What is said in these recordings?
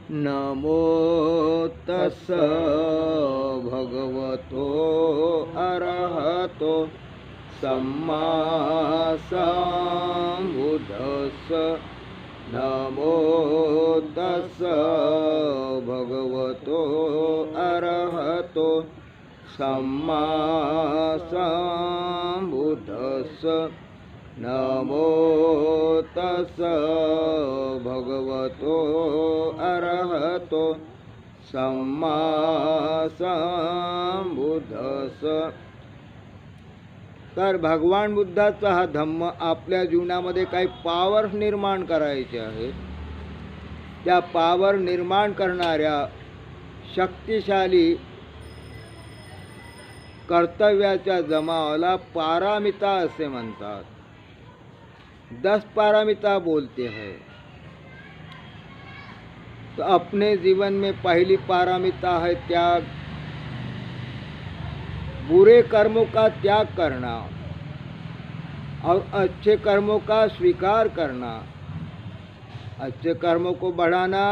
नमो तस् भगवतो अरहतो सम्मा सम्बुद्धस्स। नमो तस् भगवतो अरहतो सम्मा सम्बुद्धस्स। नमो तस् भगवतो अरहतो सम्मा सम्बुद्धस्स। तर भगवान बुद्धाचा हा धम्म आपल्या जीवनामध्ये काही पावर निर्माण करायचे आहे. त्या पावर निर्माण करणाऱ्या शक्तिशाली कर्तव्याच्या जमावाला पारामिता असे म्हणतात. 10 पारामिता बोलते हैं. तो अपने जीवन में पहली पारामिता है त्याग. बुरे कर्मों का त्याग करना और अच्छे कर्मों का स्वीकार करना. अच्छे कर्मों को बढ़ाना,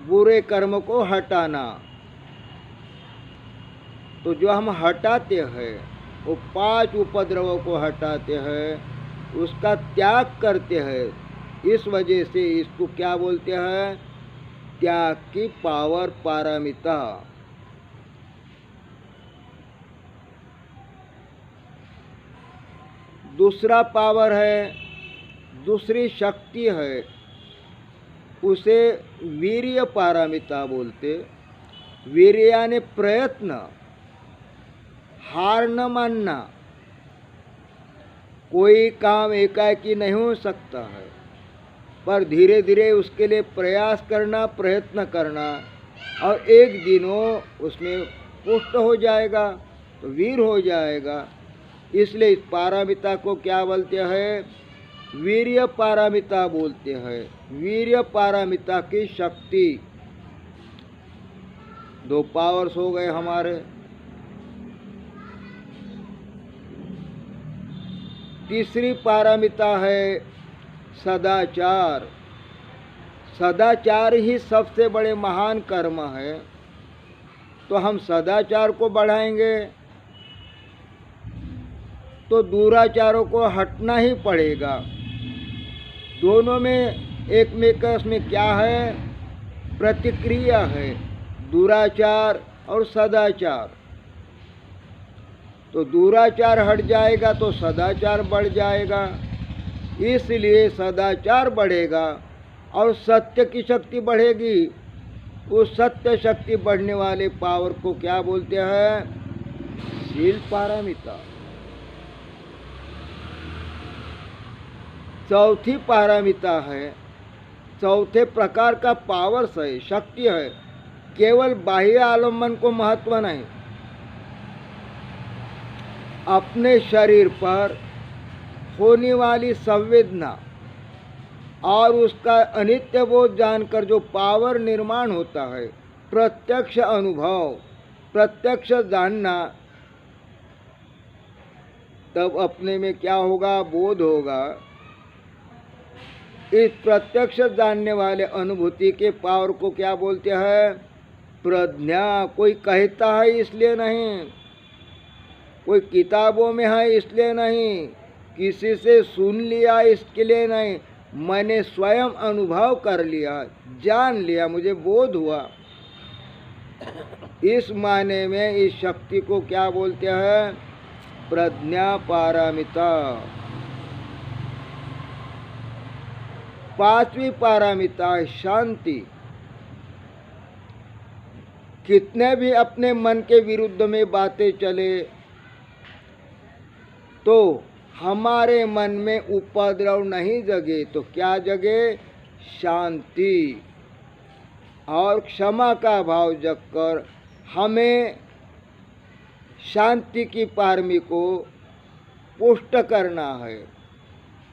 बुरे कर्मों को हटाना. तो जो हम हटाते हैं वो 5 उपद्रवों को हटाते हैं, उसका त्याग करते हैं. इस वजह से इसको क्या बोलते हैं? त्याग की पावर पारमिता. दूसरा पावर है, दूसरी शक्ति है, उसे वीर्य पारमिता बोलते. वीर्य यानी प्रयत्न, हार न मानना. कोई काम एकाएकी नहीं हो सकता है, पर धीरे धीरे उसके लिए प्रयास करना, प्रयत्न करना, और एक दिन वो उसमें पुष्ट हो जाएगा, तो वीर हो जाएगा. इसलिए इस पारमिता को क्या बोलते हैं? वीर्य पारमिता बोलते हैं. वीर्य पारमिता की शक्ति. 2 पावर्स हो गए हमारे. तीसरी पारमिता है सदाचार. सदाचार ही सबसे बड़े महान कर्म है. तो हम सदाचार को बढ़ाएंगे तो दुराचारों को हटना ही पड़ेगा. दोनों में एक में क्या है? प्रतिक्रिया है, दुराचार और सदाचार. तो दुराचार हट जाएगा तो सदाचार बढ़ जाएगा. इसलिए सदाचार बढ़ेगा और सत्य की शक्ति बढ़ेगी. उस सत्य शक्ति बढ़ने वाले पावर को क्या बोलते हैं? शील पारमिता. चौथी पारमिता है, चौथे प्रकार का पावर्स है, शक्ति है. केवल बाह्य आलम्बन को महत्व नहीं, अपने शरीर पर होने वाली संवेदना और उसका अनित्य बोध जानकर जो पावर निर्माण होता है, प्रत्यक्ष अनुभव, प्रत्यक्ष जानना, तब अपने में क्या होगा? बोध होगा. इस प्रत्यक्ष जानने वाले अनुभूति के पावर को क्या बोलते हैं? प्रज्ञा. कोई कहता है इसलिए नहीं, कोई किताबों में है इसलिए नहीं, किसी से सुन लिया इसके लिए नहीं, मैंने स्वयं अनुभव कर लिया, जान लिया, मुझे बोध हुआ. इस माने में इस शक्ति को क्या बोलते हैं? प्रज्ञा पारमिता. 5वीं पारमिता है शांति. कितने भी अपने मन के विरुद्ध में बातें चले तो हमारे मन में उपद्रव नहीं जगे, तो क्या जगे? शांति और क्षमा का भाव जगकर हमें शांति की पारमी को पुष्ट करना है.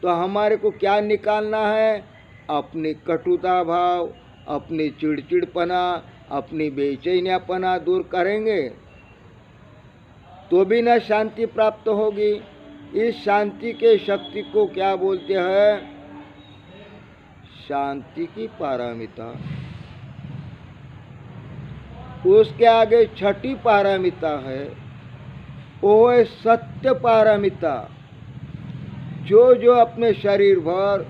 तो हमारे को क्या निकालना है? अपनी कटुता भाव, अपनी चिड़चिड़पना, अपनी बेचैनियापना दूर करेंगे तो भी न शांति प्राप्त होगी. इस शांति के शक्ति को क्या बोलते हैं? शांति की पारमिता। उसके आगे छठी पारमिता है, वो है सत्य पारमिता। जो जो अपने शरीर भर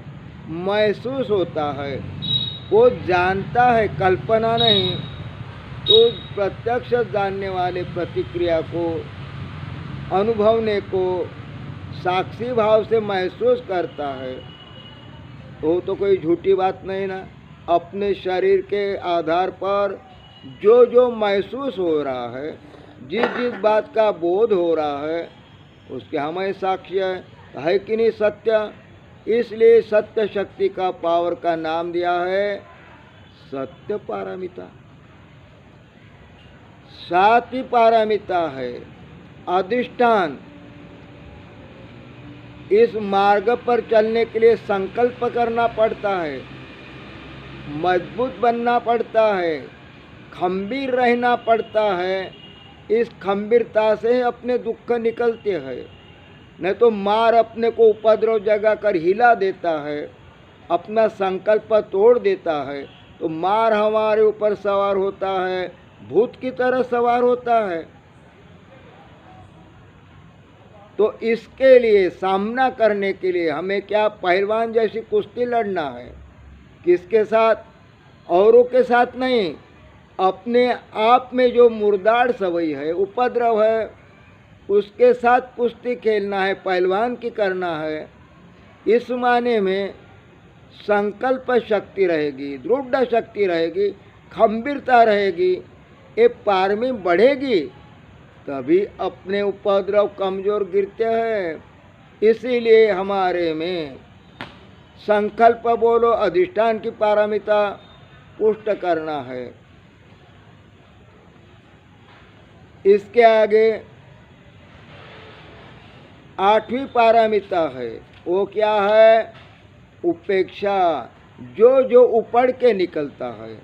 महसूस होता है वो जानता है, कल्पना नहीं। तो प्रत्यक्ष जानने वाले प्रतिक्रिया को, अनुभवने को साक्षी भाव से महसूस करता है, वो तो कोई झूठी बात नहीं ना। अपने शरीर के आधार पर जो जो महसूस हो रहा है, जिस जिस बात का बोध हो रहा है, उसके हमें साक्षी है कि नहीं सत्य। इसलिए सत्य शक्ति का पावर का नाम दिया है सत्य पारमिता। सातवीं पारमिता है अधिष्ठान। इस मार्ग पर चलने के लिए संकल्प करना पड़ता है, मजबूत बनना पड़ता है, खंबीर रहना पड़ता है। इस खंबीरता से अपने दुख निकलते हैं। नहीं तो मार अपने को उपद्रव जगा कर हिला देता है, अपना संकल्प तोड़ देता है, तो मार हमारे ऊपर सवार होता है, भूत की तरह सवार होता है। तो इसके लिए सामना करने के लिए हमें क्या पहलवान जैसी कुश्ती लड़ना है। किसके साथ? औरों के साथ नहीं, अपने आप में जो मुर्दार सवई है, उपद्रव है, उसके साथ कुश्ती खेलना है, पहलवान की करना है। इस माने में संकल्प शक्ति रहेगी, दृढ़ शक्ति रहेगी, खंबीरता रहेगी, ये पारमी बढ़ेगी, तभी अपने उपद्रव कमजोर गिरते हैं। इसीलिए हमारे में संकल्प बोलो अधिष्ठान की पारमिता पुष्ट करना है। इसके आगे आठवीं पारमिता है, वो क्या है? उपेक्षा। जो जो उपड़ के निकलता है,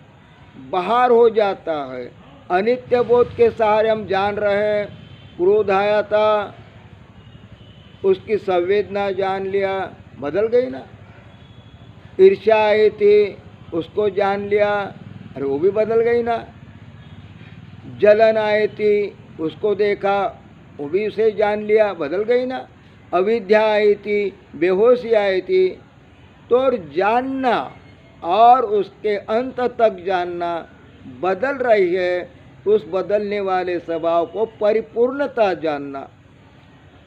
बाहर हो जाता है, अनित्य बोध के सहारे हम जान रहे हैं। क्रोध आया था, उसकी संवेदना जान लिया, बदल गई ना। ईर्ष्या आई थी, उसको जान लिया, अरे वो भी बदल गई ना। जलन आई थी, उसको देखा, वो भी उसे जान लिया, बदल गई ना। अविद्या आई थी, बेहोशी आई थी। तो जानना और उसके अंत तक जानना बदल रही है, उस बदलने वाले स्वभाव को परिपूर्णता जानना।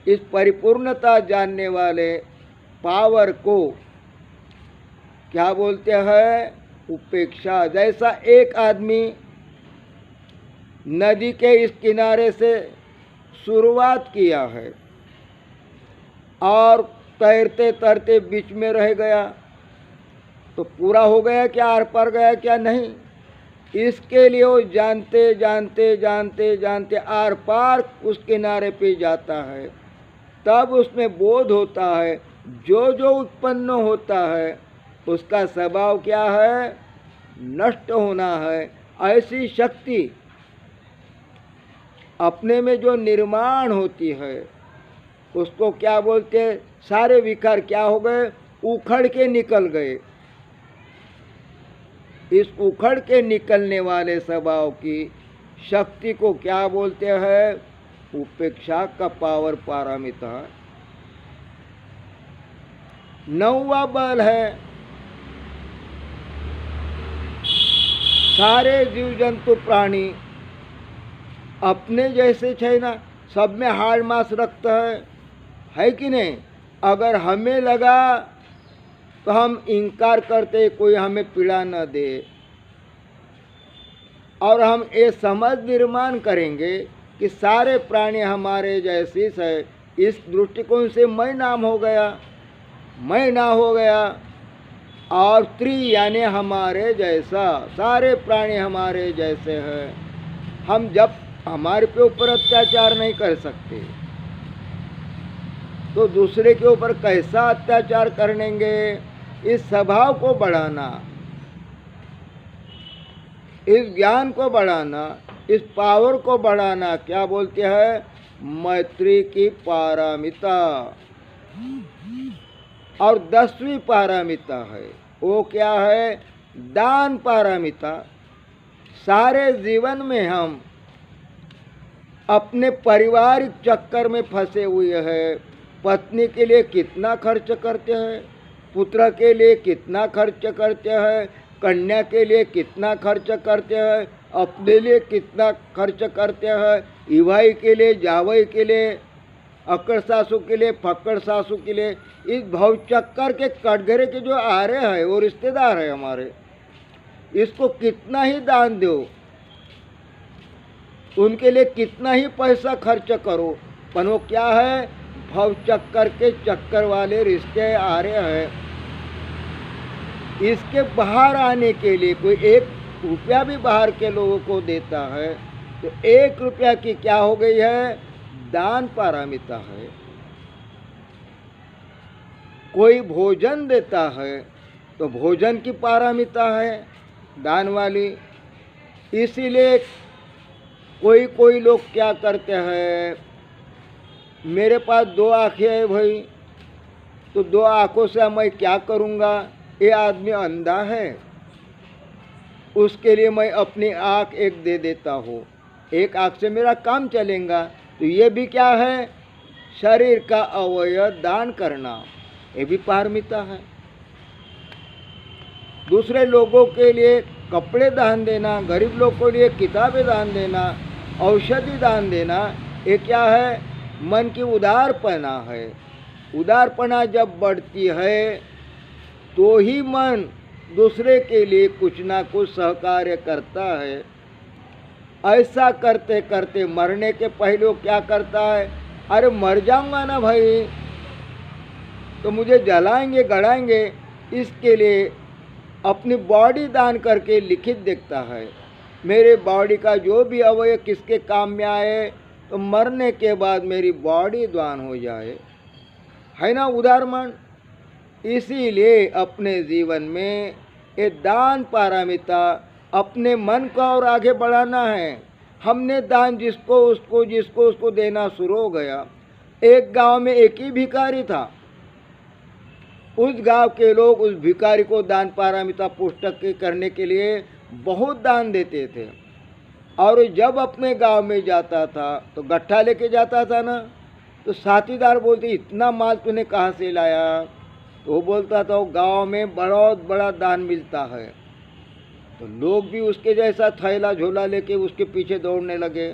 इस परिपूर्णता जानने वाले पावर को क्या बोलते हैं? उपेक्षा। जैसा एक आदमी नदी के इस किनारे से शुरुआत किया है और तैरते तैरते बीच में रह गया, तो पूरा हो गया क्या? आर पार गया क्या? नहीं। इसके लिए वो जानते जानते जानते जानते आर पार उस किनारे पे जाता है, तब उसमें बोध होता है। जो जो उत्पन्न होता है उसका स्वभाव क्या है? नष्ट होना है। ऐसी शक्ति अपने में जो निर्माण होती है उसको क्या बोलते हैं? सारे विकार क्या हो गए? उखड़ के निकल गए। इस उखड़ के निकलने वाले स्वभाव की शक्ति को क्या बोलते हैं? उपेक्षा का पावर पारमिता। नौवा बल है, सारे जीव जंतु प्राणी अपने जैसे है ना, सब में हाड़ मांस रक्त है कि नहीं? अगर हमें लगा तो हम इनकार करते, कोई हमें पीड़ा न दे, और हम ये समझ निर्माण करेंगे कि सारे प्राणी हमारे जैसे है। इस दृष्टिकोण से मैं नाम हो गया, मैं ना हो गया, और त्रि यानी हमारे जैसा, सारे प्राणी हमारे जैसे हैं। हम जब हमारे पे ऊपर अत्याचार नहीं कर सकते तो दूसरे के ऊपर कैसा अत्याचार करेंगे? इस स्वभाव को बढ़ाना, इस ज्ञान को बढ़ाना, इस पावर को बढ़ाना क्या बोलते हैं? मैत्री की पारमिता। और 10वीं पारमिता है, वो क्या है? दान पारमिता। सारे जीवन में हम अपने पारिवारिक चक्कर में फंसे हुए हैं। पत्नी के लिए कितना खर्च करते हैं, पुत्र के लिए कितना खर्च करते हैं, कन्या के लिए कितना खर्च करते हैं, अपने लिए कितना खर्च करते हैं, इवाई के लिए, जावई के लिए, अक्कड़ सासू के लिए, फक्कड़ सासू के लिए। इस भव चक्कर के कटघरे के जो आ रहे हैं वो रिश्तेदार है हमारे, इसको कितना ही दान दो, उनके लिए कितना ही पैसा खर्च करो, पर वो क्या है? भव चक्कर के चक्कर वाले रिश्ते आ रहे हैं। इसके बाहर आने के लिए कोई 1 रुपया भी बाहर के लोगों को देता है तो 1 रुपया की क्या हो गई है? दान पारमिता है। कोई भोजन देता है तो भोजन की पारमिता है दान वाली। इसीलिए कोई लोग क्या करते हैं, मेरे पास 2 आँखें हैं भाई, तो 2 आँखों से मैं क्या करूँगा? ये आदमी अंधा है, उसके लिए मैं अपनी आँख एक दे देता हूँ, 1 आँख से मेरा काम चलेगा। तो ये भी क्या है? शरीर का अवयव दान करना, ये भी पारमिता है। दूसरे लोगों के लिए कपड़े दान देना, गरीब लोगों के लिए किताबें दान देना, औषधि दान देना, ये क्या है? मन की उदारपना है। उदारपना जब बढ़ती है तो ही मन दूसरे के लिए कुछ ना कुछ सहकार्य करता है। ऐसा करते करते मरने के पहले वो क्या करता है? अरे मर जाऊंगा ना भाई, तो मुझे जलाएंगे गड़ाएंगे, इसके लिए अपनी बॉडी दान करके लिखित देखता है, मेरे बॉडी का जो भी अवयव किसके काम में आए तो मरने के बाद मेरी बॉडी दान हो जाए, है ना उदार मन। इसीलिए अपने जीवन में ये दान पारमिता, अपने मन को और आगे बढ़ाना है। हमने दान जिसको उसको देना शुरू हो गया। एक गांव में एक ही भिखारी था, उस गांव के लोग उस भिखारी को दान पारमिता पुस्तक करने के लिए बहुत दान देते थे। और जब अपने गांव में जाता था तो गट्ठा लेके जाता था ना, तो साथीदार बोलते इतना माल तूने कहाँ से लाया? तो वो बोलता था वो गांव में बहुत बड़ा दान मिलता है। तो लोग भी उसके जैसा थैला झोला लेके उसके पीछे दौड़ने लगे।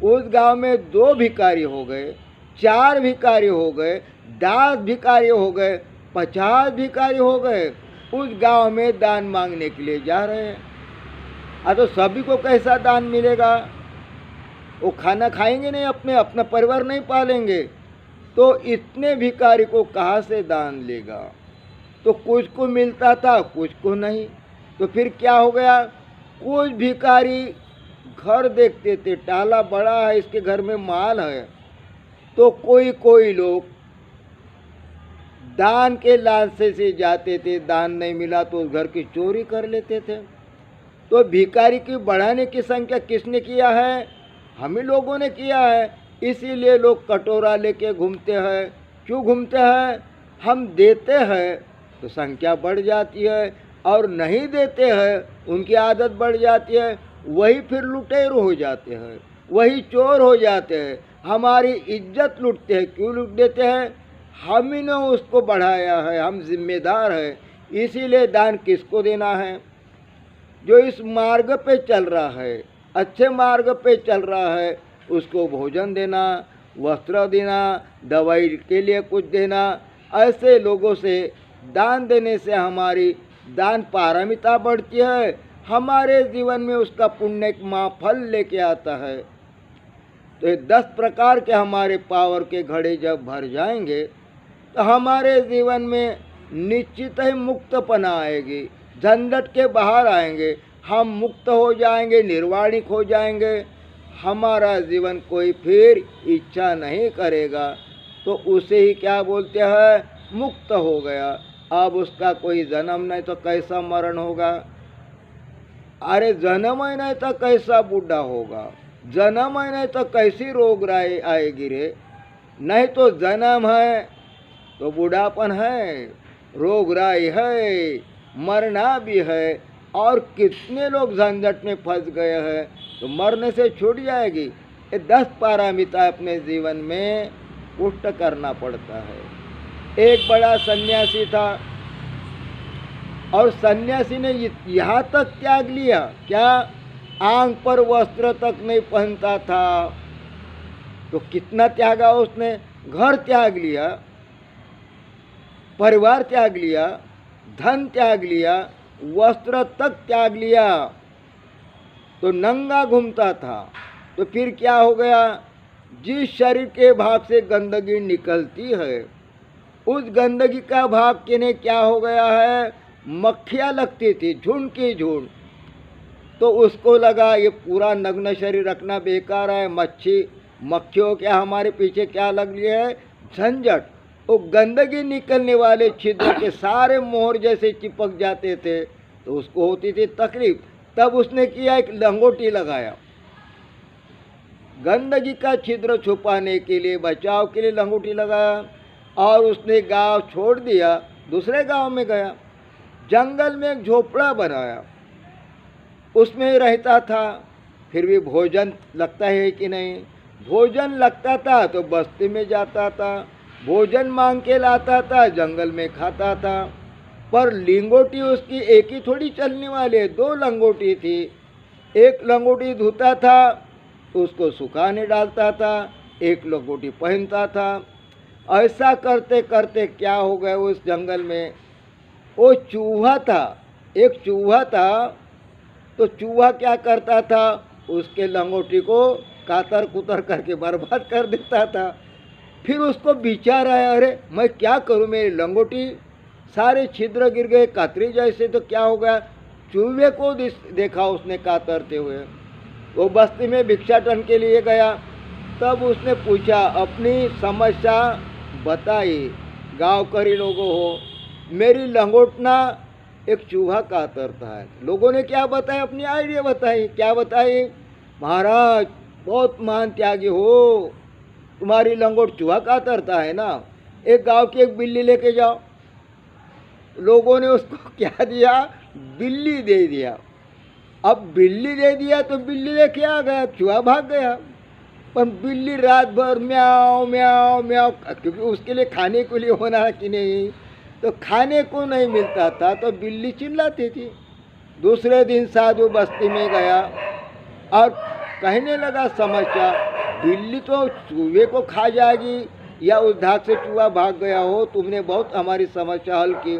उस गांव में 2 भिखारी हो गए, 4 भिखारी हो गए, 10 भिखारी हो गए, 50 भिखारी हो गए। उस गांव में दान मांगने के लिए जा रहे हैं। तो सभी को कैसा दान मिलेगा? वो खाना खाएंगे नहीं, अपना परिवार नहीं पालेंगे, तो इतने भिखारी को कहाँ से दान लेगा? तो कुछ को मिलता था, कुछ को नहीं। तो फिर क्या हो गया? कुछ भिखारी घर देखते थे, टाला बड़ा है, इसके घर में माल है, तो कोई लोग दान के लालसे से जाते थे, दान नहीं मिला तो उस घर की चोरी कर लेते थे। तो भिखारी की बढ़ाने की संख्या किसने किया है? हम ही लोगों ने किया है। इसीलिए लोग कटोरा लेके घूमते हैं। क्यों घूमते हैं? हम देते हैं तो संख्या बढ़ जाती है, और नहीं देते हैं उनकी आदत बढ़ जाती है, वही फिर लुटेर हो जाते हैं, वही चोर हो जाते हैं, हमारी इज्जत लूटते हैं। क्यों लूट देते हैं? हम ही ने उसको बढ़ाया है, हम जिम्मेदार हैं। इसीलिए दान किसको देना है? जो इस मार्ग पे चल रहा है, अच्छे मार्ग पे चल रहा है, उसको भोजन देना, वस्त्र देना, दवाई के लिए कुछ देना। ऐसे लोगों से दान देने से हमारी दान पारमिता बढ़ती है, हमारे जीवन में उसका पुण्य महाफल लेके आता है। तो ये 10 प्रकार के हमारे पावर के घड़े जब भर जाएंगे तो हमारे जीवन में निश्चित ही मुक्तपना आएगी, झंझट के बाहर आएंगे, हम मुक्त हो जाएंगे, निर्वाणिक हो जाएंगे। हमारा जीवन कोई फिर इच्छा नहीं करेगा, तो उसे ही क्या बोलते हैं? मुक्त हो गया। अब उसका कोई जन्म नहीं तो कैसा मरण होगा? अरे जन्म ही नहीं तो कैसा बूढ़ा होगा? जन्म ही नहीं तो कैसी रोग राय आएगी रे? नहीं तो जन्म है तो बूढ़ापन है, रोग राय है, मरना भी है, और कितने लोग झंझट में फंस गए हैं, तो मरने से छूट जाएगी। ये 10 पारामिता अपने जीवन में पुष्ट करना पड़ता है। एक बड़ा सन्यासी था, और सन्यासी ने यहाँ तक त्याग लिया, क्या आंख पर वस्त्र तक नहीं पहनता था। तो कितना त्यागा उसने, घर त्याग लिया, परिवार त्याग लिया, धन त्याग लिया, वस्त्र तक त्याग लिया, तो नंगा घूमता था। तो फिर क्या हो गया, जिस शरीर के भाग से गंदगी निकलती है, उस गंदगी का भाग के ने क्या हो गया है, मक्खियाँ लगती थी, झुंड की झुंड। तो उसको लगा ये पूरा नग्न शरीर रखना बेकार है, मक्खियों क्या हमारे पीछे क्या लग लिया है, झंझट। वो गंदगी निकलने वाले छिद्र के सारे मोहर जैसे चिपक जाते थे, तो उसको होती थी तकलीफ। तब उसने किया, एक लंगोटी लगाया, गंदगी का छिद्र छुपाने के लिए, बचाव के लिए लंगोटी लगाया। और उसने गांव छोड़ दिया, दूसरे गांव में गया, जंगल में एक झोपड़ा बनाया, उसमें रहता था। फिर भी भोजन लगता है कि नहीं, भोजन लगता था तो बस्ती में जाता था, भोजन मांग के लाता था, जंगल में खाता था। पर लंगोटी उसकी एक ही थोड़ी चलने वाली, 2 लंगोटी थी। एक लंगोटी धोता था, उसको सुखाने डालता था, एक लंगोटी पहनता था। ऐसा करते करते क्या हो गया, उस जंगल में वो चूहा था, एक चूहा था। तो चूहा क्या करता था, उसके लंगोटी को कातर कुतर करके बर्बाद कर देता था। फिर उसको विचार आया, अरे मैं क्या करूं, मेरी लंगोटी सारे छिद्र गिर गए कातरी जैसे, तो क्या हो गया। चूहे को देखा उसने कातरते हुए, वो बस्ती में भिक्षाटन के लिए गया। तब उसने पूछा, अपनी समस्या बताई, गाँव करी लोगों हो, मेरी लंगोटना एक चूहा कातरता है। लोगों ने क्या बताया, अपनी आइडिया बताई। क्या बताई, महाराज बहुत महान त्यागी हो, तुम्हारी लंगोट चूहा कातरता है ना, एक गांव की एक बिल्ली लेके जाओ। लोगों ने उसको क्या दिया, बिल्ली दे दिया। अब बिल्ली दे दिया तो बिल्ली लेके आ गया, चूहा भाग गया। पर बिल्ली रात भर म्याओ म्याओ म्याओ, क्योंकि उसके लिए खाने के लिए होना है कि नहीं, तो खाने को नहीं मिलता था, तो बिल्ली चिल्लाती थी। दूसरे दिन साधु बस्ती में गया और कहने लगा समस्या, बिल्ली तो चूहे को खा जाएगी, या उस धाक से चूहा भाग गया हो, तुमने बहुत हमारी समस्या हल की,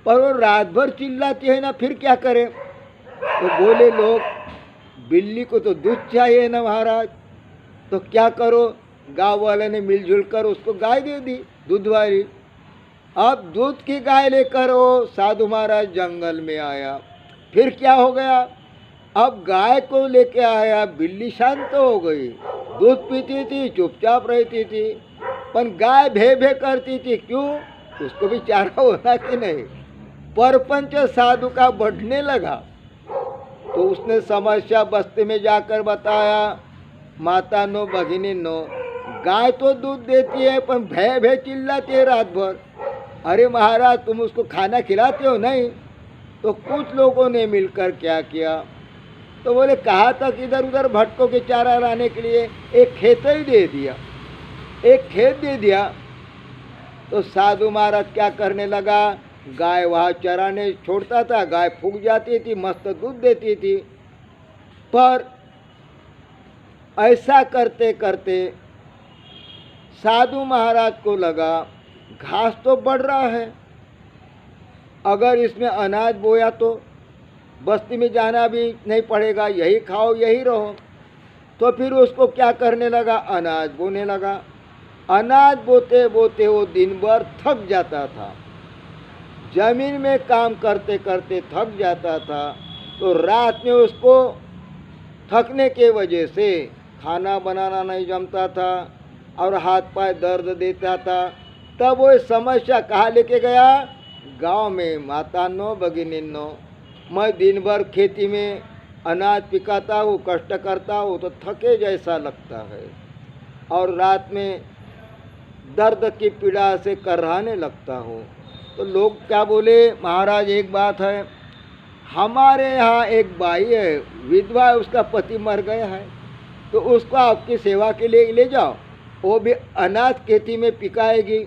पर वो रात भर चिल्लाती है ना, फिर क्या करें। तो बोले लोग, बिल्ली को तो दूध चाहिए ना महाराज, तो क्या करो। गांव वाले ने मिलजुल कर उसको गाय दे दी, दूध वाली। अब दूध की गाय लेकर वो साधु महाराज जंगल में आया। फिर क्या हो गया, अब गाय को लेके आया, बिल्ली शांत हो गई, दूध पीती थी, चुपचाप रहती थी, पर गाय भे भे करती थी। क्यों, उसको भी चारा होना कि नहीं। परपंच साधु का बढ़ने लगा, तो उसने समस्या बस्ती में जाकर बताया, माता नो भगिनी नो, गाय तो दूध देती है पर भय भय चिल्लाती है रात भर। अरे महाराज तुम उसको खाना खिलाते हो नहीं। तो कुछ लोगों ने मिलकर क्या किया, तो बोले कहा तक इधर उधर भटकों के चारा लाने के लिए एक खेत ही दे दिया, एक खेत दे दिया। तो साधु महाराज क्या करने लगा, गाय वहाँ चराने छोड़ता था, गाय फूक जाती थी, मस्त दूध देती थी। पर ऐसा करते करते साधु महाराज को लगा, घास तो बढ़ रहा है, अगर इसमें अनाज बोया तो बस्ती में जाना भी नहीं पड़ेगा, यही खाओ यही रहो। तो फिर उसको क्या करने लगा, अनाज बोने लगा। अनाज बोते बोते वो दिन भर थक जाता था, जमीन में काम करते करते थक जाता था। तो रात में उसको थकने के वजह से खाना बनाना नहीं जमता था और हाथ पाय दर्द देता था। तब वो समस्या कहाँ लेके गया, गांव में, माता नो भगिनी नो, मैं दिन भर खेती में अनाज पिकाता हूँ, कष्ट करता हूँ, तो थके जैसा लगता है, और रात में दर्द की पीड़ा से कराहने लगता हूँ। तो लोग क्या बोले, महाराज एक बात है, हमारे यहाँ एक बाई है, विधवा है, उसका पति मर गया है, तो उसको आपकी सेवा के लिए ले जाओ, वो भी अनाज खेती में पिकाएगी,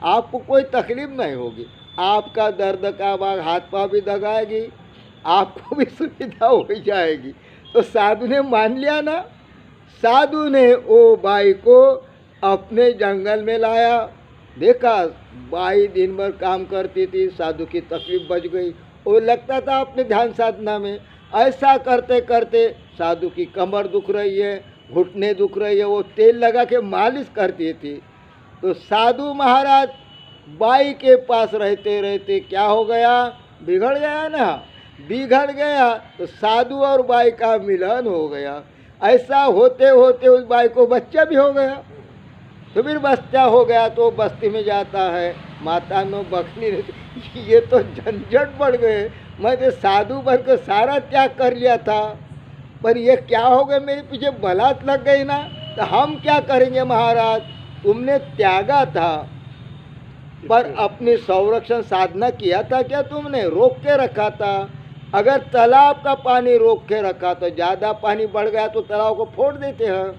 आपको कोई तकलीफ नहीं होगी, आपका दर्द का भाग हाथ पाँव भी दगाएगी, आपको भी सुविधा हो जाएगी। तो साधु ने मान लिया ना। साधु ने वो बाई को अपने जंगल में लाया, देखा बाई दिन भर काम करती थी, साधु की तकलीफ बच गई, वो लगता था अपने ध्यान साधना में। ऐसा करते करते साधु की कमर दुख रही है, घुटने दुख रही है, वो तेल लगा के मालिश करती थी। तो साधु महाराज बाई के पास रहते रहते क्या हो गया, बिगड़ गया ना, बिगड़ गया। तो साधु और बाई का मिलन हो गया। ऐसा होते होते उस बाई को बच्चा भी हो गया। तो फिर बच्चा हो गया तो बस्ती में जाता है, माता में बखनी रहती, ये तो झंझट बढ़ गए, मैं तो साधु बनकर सारा त्याग कर लिया था, पर ये क्या हो गया, मेरे पीछे बलात लग गई ना, तो हम क्या करेंगे महाराज, तुमने त्यागा था पर अपनी संरक्षण साधना किया था क्या, तुमने रोक के रखा था। अगर तालाब का पानी रोक के रखा तो ज़्यादा पानी बढ़ गया तो तालाब को फोड़ देते हैं।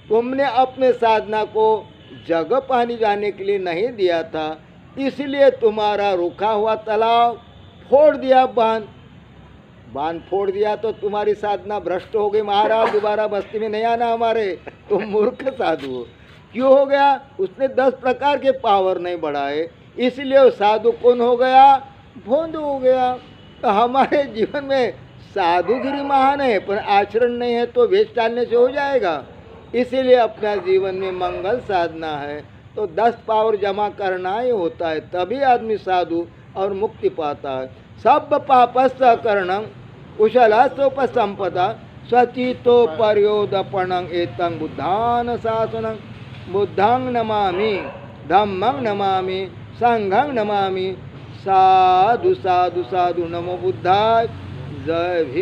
तुमने अपने साधना को जगह पानी जाने के लिए नहीं दिया था, इसलिए तुम्हारा रुका हुआ तालाब फोड़ दिया, बांध फोड़ दिया, तो तुम्हारी साधना भ्रष्ट हो गई। महाराज दोबारा बस्ती में नहीं आना हमारे, तुम मूर्ख साधु हो। क्यों हो गया, उसने 10 प्रकार के पावर नहीं बढ़ाए, इसलिए वो साधु कौन हो गया, भोंद हो गया। तो हमारे जीवन में साधुगिरी महान है, पर आचरण नहीं है तो वेश टालने से हो जाएगा। इसीलिए अपना जीवन में मंगल साधना है तो 10 पावर जमा करना ही होता है, तभी आदमी साधु और मुक्ति पाता है। सब पापस्य करणं कुशलस्योपसंपदा स्वचितो पर्योदपणं एतं बुद्धान शासनं। बुद्धं नमामि, धम्मं नमामि, संघं नमामि। साधु साधु साधु, नमो बुद्धाय। जय भीम।